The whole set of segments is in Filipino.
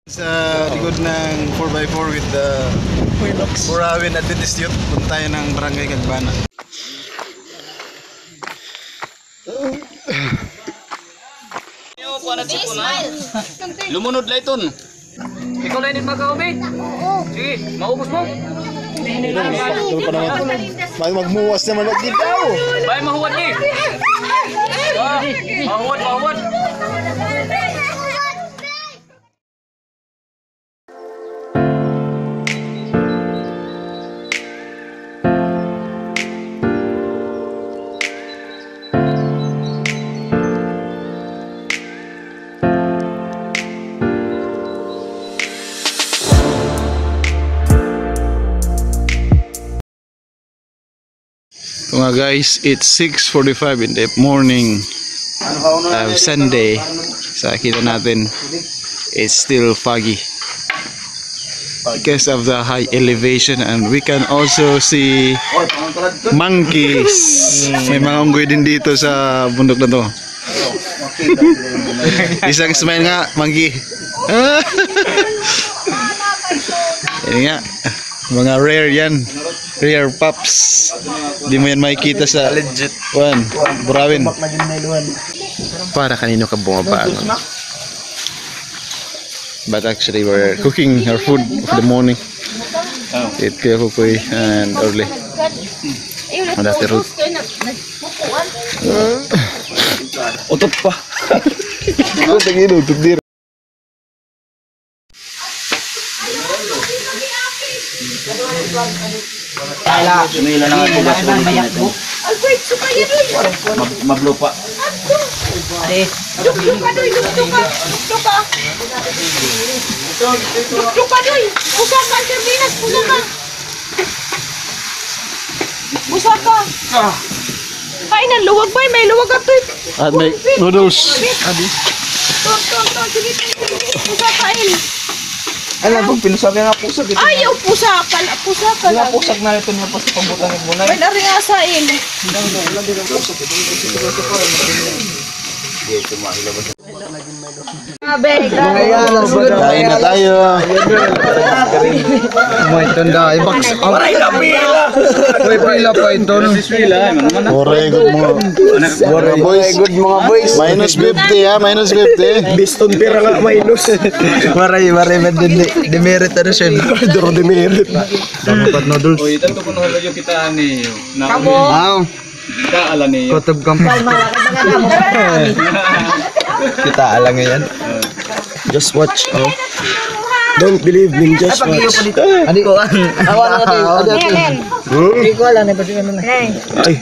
Sa likod ng 4x4 with the Burawin Adventist Youth, punta tayo ng Barangay Kagbana. Lumunod layton. Ikaw lang din mag-aumit. Sige, maubos mo. Magmuwas naman at daw. Bay mahuwad ni. Mahuwad. Mga guys, it's 6:45 in the morning of Sunday. Sa kita natin, it's still foggy because of the high elevation, and we can also see monkeys. May mga unggoy din dito sa bundok na to. Isang smile nga, monkey. Yan nga, mga rare yan. Rare pups. Di mo yan makikita sa legit Burawin. Para kanino ka bumaba, no? But actually we're cooking our food for the morning. It kaya kukoy and early. Madati root. Utot pa. Utot dir. Sumila naman po gas ulit na ito. Mablo pa. Duk-duka doy. Pusaka, Terminas, pusaka. Kain ng luwag ba? May luwag ka doy. At may noodles. Ton, sige. Pusakain. Alam pag pinusag nga pusag ito. Ayaw, pusaka Nga lang. pusag na ito niya pa sa pambutan ng bunay. May naringasain. Kain na tayo. May tanda ay box. Aray na pila. May pila pa ito. Oray, good mga boys. Good mga boys. Minus 50 ha, minus 50. Biston pira nga minus. Maray demerit ano siya. Duro demerit. Dapat noodles. Oy, tanto ko na yung kita ni. Wow. Kita ala ni. Kotob kang. Kita alang yan. Just watch. Oh. Don't believe me, just watch. Ani ko an. Awan na natin. Hindi ko alam na pati ano na. Ay.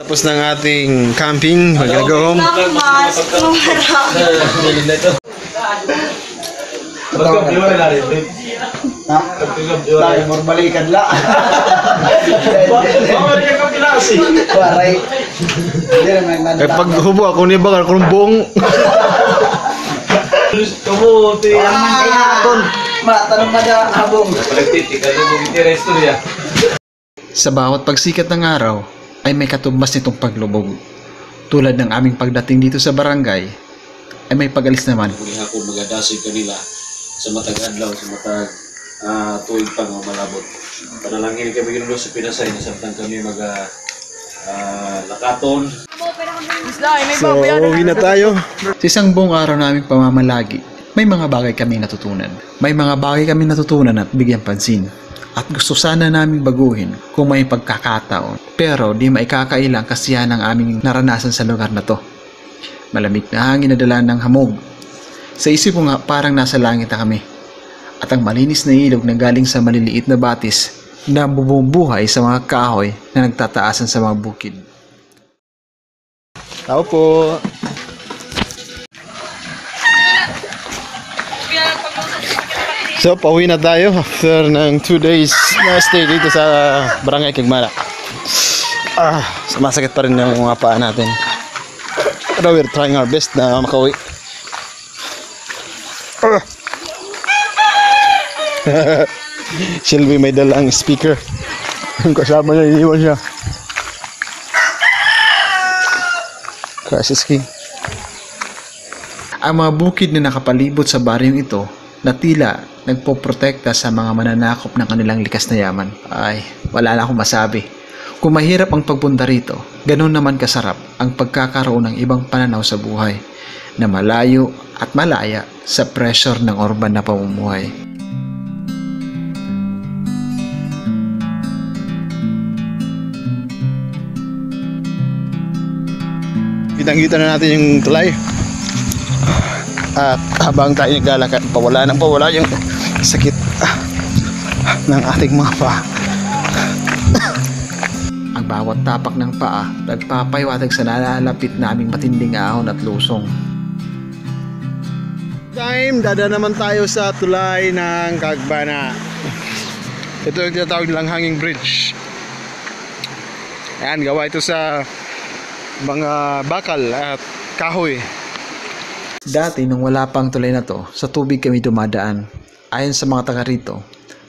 Tapos ng ating camping, we're gonna go home. Tayo morbalikan la. Waray. Eh pag hubo ako ni bakal kung buong. Kamuti. Matanong na da habong. Pagtitikal mo interest niya. Sa bawat pagsikat ng araw, ay may katumbas nitong paglubog. Tulad ng aming pagdating dito sa barangay, ay may pag-alis naman. Kung ako magadasig kanila sa matag adlaw, sa matag tuig pa nga malabot. Panalangin kami ginulo sa Pinasay na samtang kami lakaton. So, uwi na tayo. Sa isang buong araw naming pamamalagi, may mga bagay kami natutunan. May mga bagay kami natutunan at bigyan pansin. At gusto sana naming baguhin kung may pagkakataon. Pero di maikakailang kasiyahan ang aming naranasan sa lugar na to. Malamig na hangin na dala ng hamog. Sa isip ko nga parang nasa langit na kami. At ang malinis na ilog na galing sa maliliit na batis na bumubuhay sa mga kahoy na nagtataasan sa mga bukid. Tao po! So, pauwi na tayo after ng 2 days na stay dito sa Barangay Kagbana. Sumasakit pa rin yung mga paa natin. Pero we're trying our best na makauwi. Shelby may dalang speaker. Yung kasama niya, iniwan siya. Crisis King. Ang mga bukid na nakapalibot sa baryong ito na tila nagpoprotekta sa mga mananakop ng kanilang likas na yaman. Ay, wala na akong masabi. Kung mahirap ang pagpunta rito, ganun naman kasarap ang pagkakaroon ng ibang pananaw sa buhay na malayo at malaya sa pressure ng urban na pamumuhay. Kitang-kita na natin yung tulay. At habang tayo naglalakad, pawala yung sakit ng ating mga paa. Ang bawat tapak ng paa nagpapaywatig sa nalalapit naming matinding ahon at lusong. Dada naman tayo sa tulay ng Kagbana. Ito yung tinatawag nilang hanging bridge. Ayan, gawa ito sa mga bakal at kahoy. Dati nung wala pang tulay na to, sa tubig kami dumadaan. Ayon sa mga taga rito,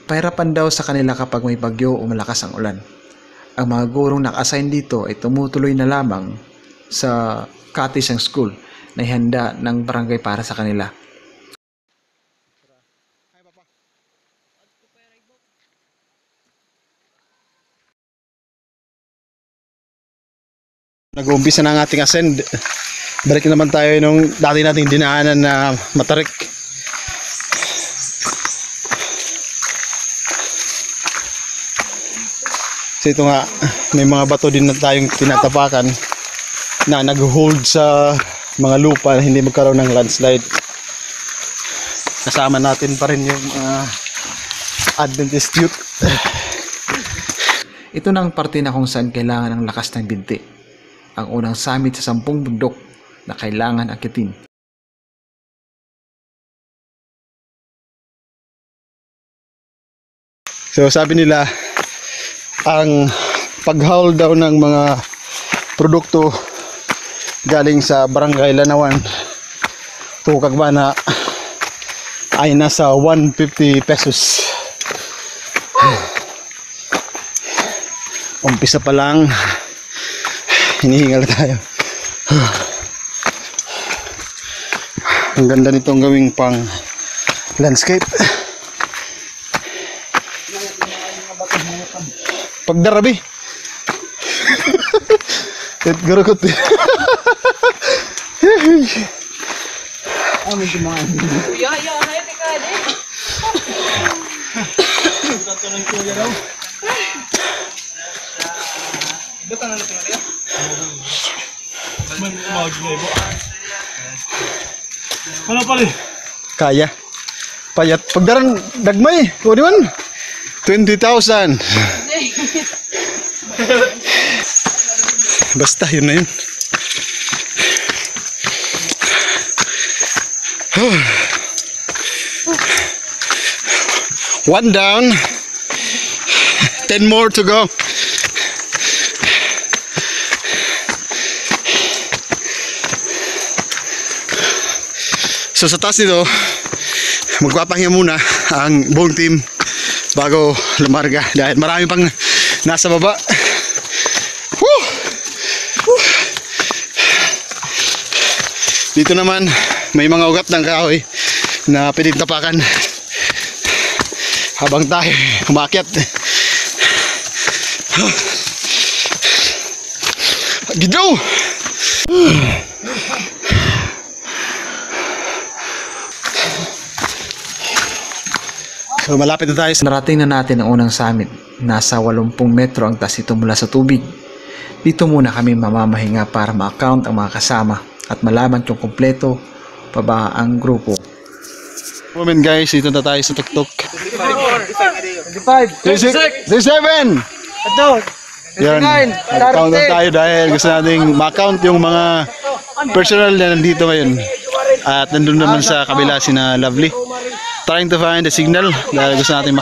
pahirapan daw sa kanila kapag may bagyo o malakas ang ulan. Ang mga gurong naka-assign dito ay tumutuloy na lamang sa Katisang School na ihanda ng barangay para sa kanila. Nag-uumpisa na ang ating ascend. Balik naman tayo nung dati nating dinaanan na matarik. So ito nga, may mga bato din na tayong tinatapakan na nag-hold sa mga lupa na hindi magkaroon ng landslide. Kasama natin pa rin yung Adventist Youth. Ito na ang parte na kung saan kailangan ng lakas ng binti. Ang unang summit sa 10 bundok na kailangan akitin. So sabi nila, ang pag-haul daw ng mga produkto galing sa Barangay Lanawan to Kagbana ay nasa 150 pesos. Umpisa pa lang, hinihingal tayo. Ang ganda nitong gawing pang landscape. Pagdarabi. It garukot. Ano pala? Kaya. Payat. Pagdaran dagmay. O di man? 20,000. Basta yun na yun. One down. 10 more to go. So sa taas nito, magpapahinga muna ang buong team bago lumarga dahil marami pang nasa baba. Woo! Woo! Dito naman may mga ugat ng kahoy na pwedeng tapakan habang tayo umakyat. Gidaw! So malapit na tayo. Narating na natin ang unang summit. Nasa 80 metro ang taas ito mula sa tubig. Dito muna kami mamamahinga para ma-count ang mga kasama at malaman kung kumpleto pa ba ang grupo. Moment guys, dito na tayo sa tuktok. 25, 37! Yan, count na tayo dahil gusto nating ma-count yung mga personal na nandito ngayon. At nandun naman sa kabila sina Lovely. Trying to find the signal dahil gusto natin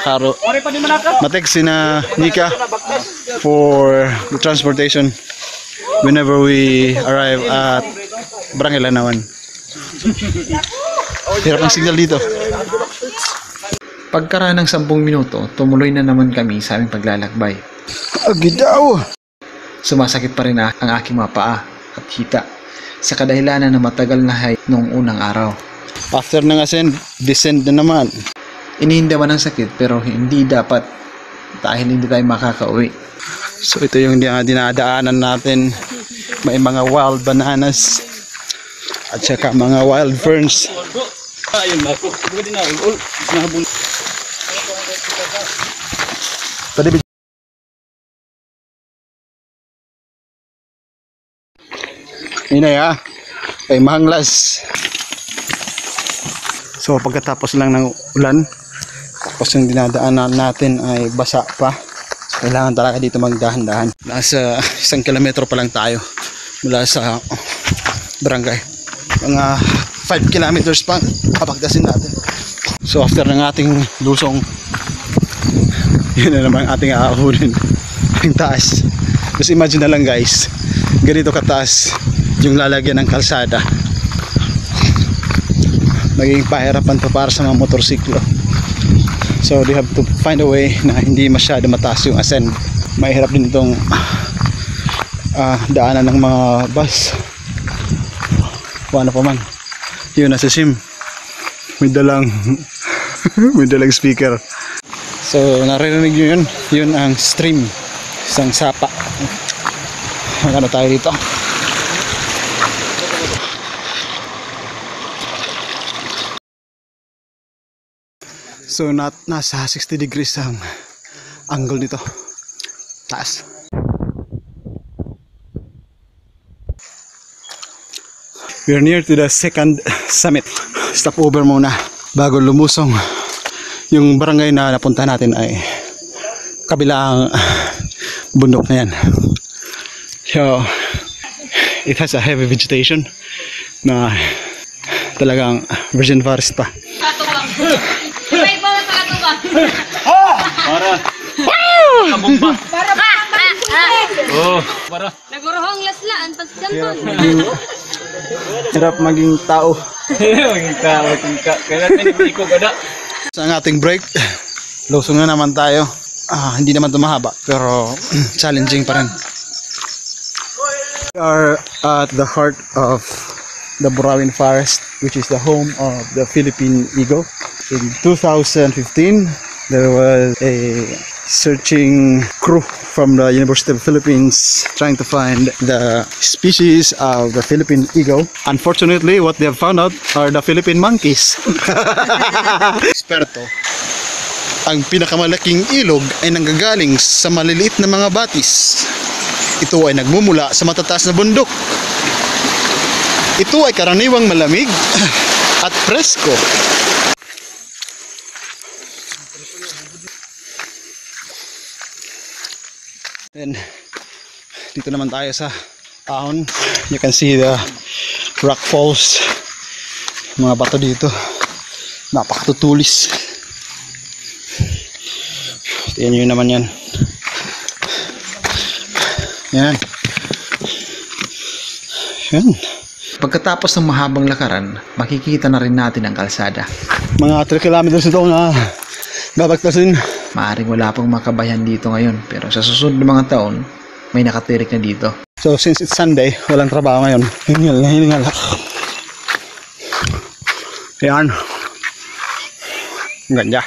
ma-text sina Nika for the transportation whenever we arrive at Barangay Lanawan. Hirap ang signal dito. Pagkaraan ng 10 minuto, tumuloy na naman kami sa aming paglalakbay. Agidaw! Sumasakit pa rin ang aking mga paa at hita sa kadahilanan na matagal na hike noong unang araw. After ng ascend, descend na naman. Inihindaman ng sakit pero hindi dapat dahil hindi tayo makakauwi. So ito yung dinadaanan natin. May mga wild bananas at saka mga wild ferns. Ayun ako. Pwede na. Nahabol. Inay ay mahanglas. So pagkatapos lang ng ulan, tapos yung dinadaanan natin ay basa pa. So, kailangan talaga dito magdahan-dahan. Nasa 1 kilometro pa lang tayo mula sa barangay. Mga 5 kilometers pa kapagdasin natin. So after ng ating lusong, yun na naman ating aahulin. Ang taas. Just imagine na lang guys, ganito kataas yung lalagyan ng kalsada. Magiging pahirapan to para sa mga motorsiklo. So they have to find a way na hindi masyado mataas yung ascend. Mahirap din itong daanan ng mga bus. Paano pa man. Yun, nasa sim. May dalang may dalang speaker. So naririnig nyo yun. Yun ang stream. Isang sapa. Ano tayo dito? So nasa 60 degrees ang angle nito. Taas. We are near to the second summit. Stop over muna bago lumusong. Yung barangay na napunta natin ay kabilang bundok na yan. So it has a heavy vegetation na talagang virgin forest pa. Para. Kabumba. Oh, para. Nagurohong laslaan pas ganton. Hirap maging tao. Maging tao kaya ikog ada. Sa ating break, lusong na naman tayo. Hindi naman tumahaba pero challenging pa rin. We are at the heart of the Burawin Forest, which is the home of the Philippine Eagle. In 2015, there was a searching crew from the University of the Philippines trying to find the species of the Philippine eagle. Unfortunately, what they have found out are the Philippine monkeys. Eksperto, ang pinakamalaking ilog ay nanggagaling sa maliliit na mga batis. Ito ay nagmumula sa matataas na bundok. Ito ay karaniwang malamig at presko. Then, dito naman tayo sa ahon. You can see the rock falls. Mga bato dito. Napakatutulis. Tingnan nyo naman yan. Yan. Yan. Pagkatapos ng mahabang lakaran, makikita na rin natin ang kalsada. Mga 3 kilometers ito na babagtasin. Maaring wala pang makabayan dito ngayon, pero sa susunod ng mga taon, may nakatirik na dito. So since it's Sunday, walang trabaho ngayon. Hiningal. Yan. Ganda.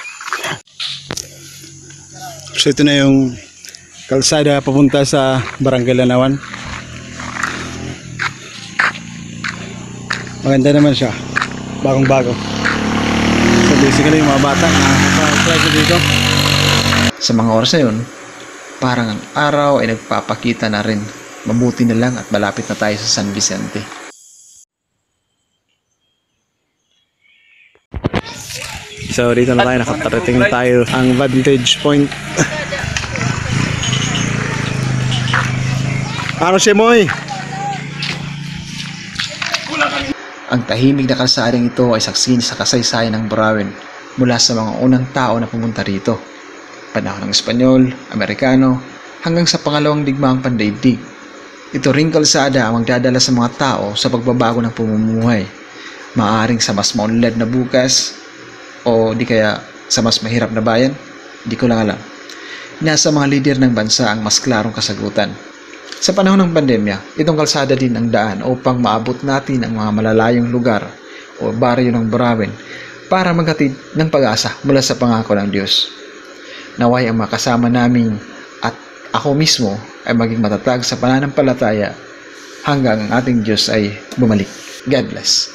So ito na yung kalsada papunta sa Barangay Lanawan. Maganda naman siya. Bagong-bago. So basically yung mga bata nakaka-try dito. Sa mga oras na yun, parang ang araw ay nagpapakita na rin. Mabuti na lang at malapit na tayo sa San Vicente. So dito na tayo, nakatarating na tayo ang vantage point. Ano siya moy? Ang tahimik na kalsadang ito ay saksi sa kasaysayan ng Burawin mula sa mga unang tao na pumunta rito. Panahon ng Espanyol, Amerikano, hanggang sa pangalawang digmaang pandaigdig. Ito ring kalsada ang magdadala sa mga tao sa pagbabago ng pamumuhay. Maaaring sa mas maunlad na bukas o di kaya sa mas mahirap na bayan, di ko lang alam. Nasa mga lider ng bansa ang mas klarong kasagutan. Sa panahon ng pandemya, itong kalsada din ang daan upang maabot natin ang mga malalayong lugar o baryo ng Burawin para maghatid ng pag-asa mula sa pangako ng Diyos. Naway ang makasama namin at ako mismo ay maging matatag sa pananampalataya hanggang ang ating Diyos ay bumalik. God bless.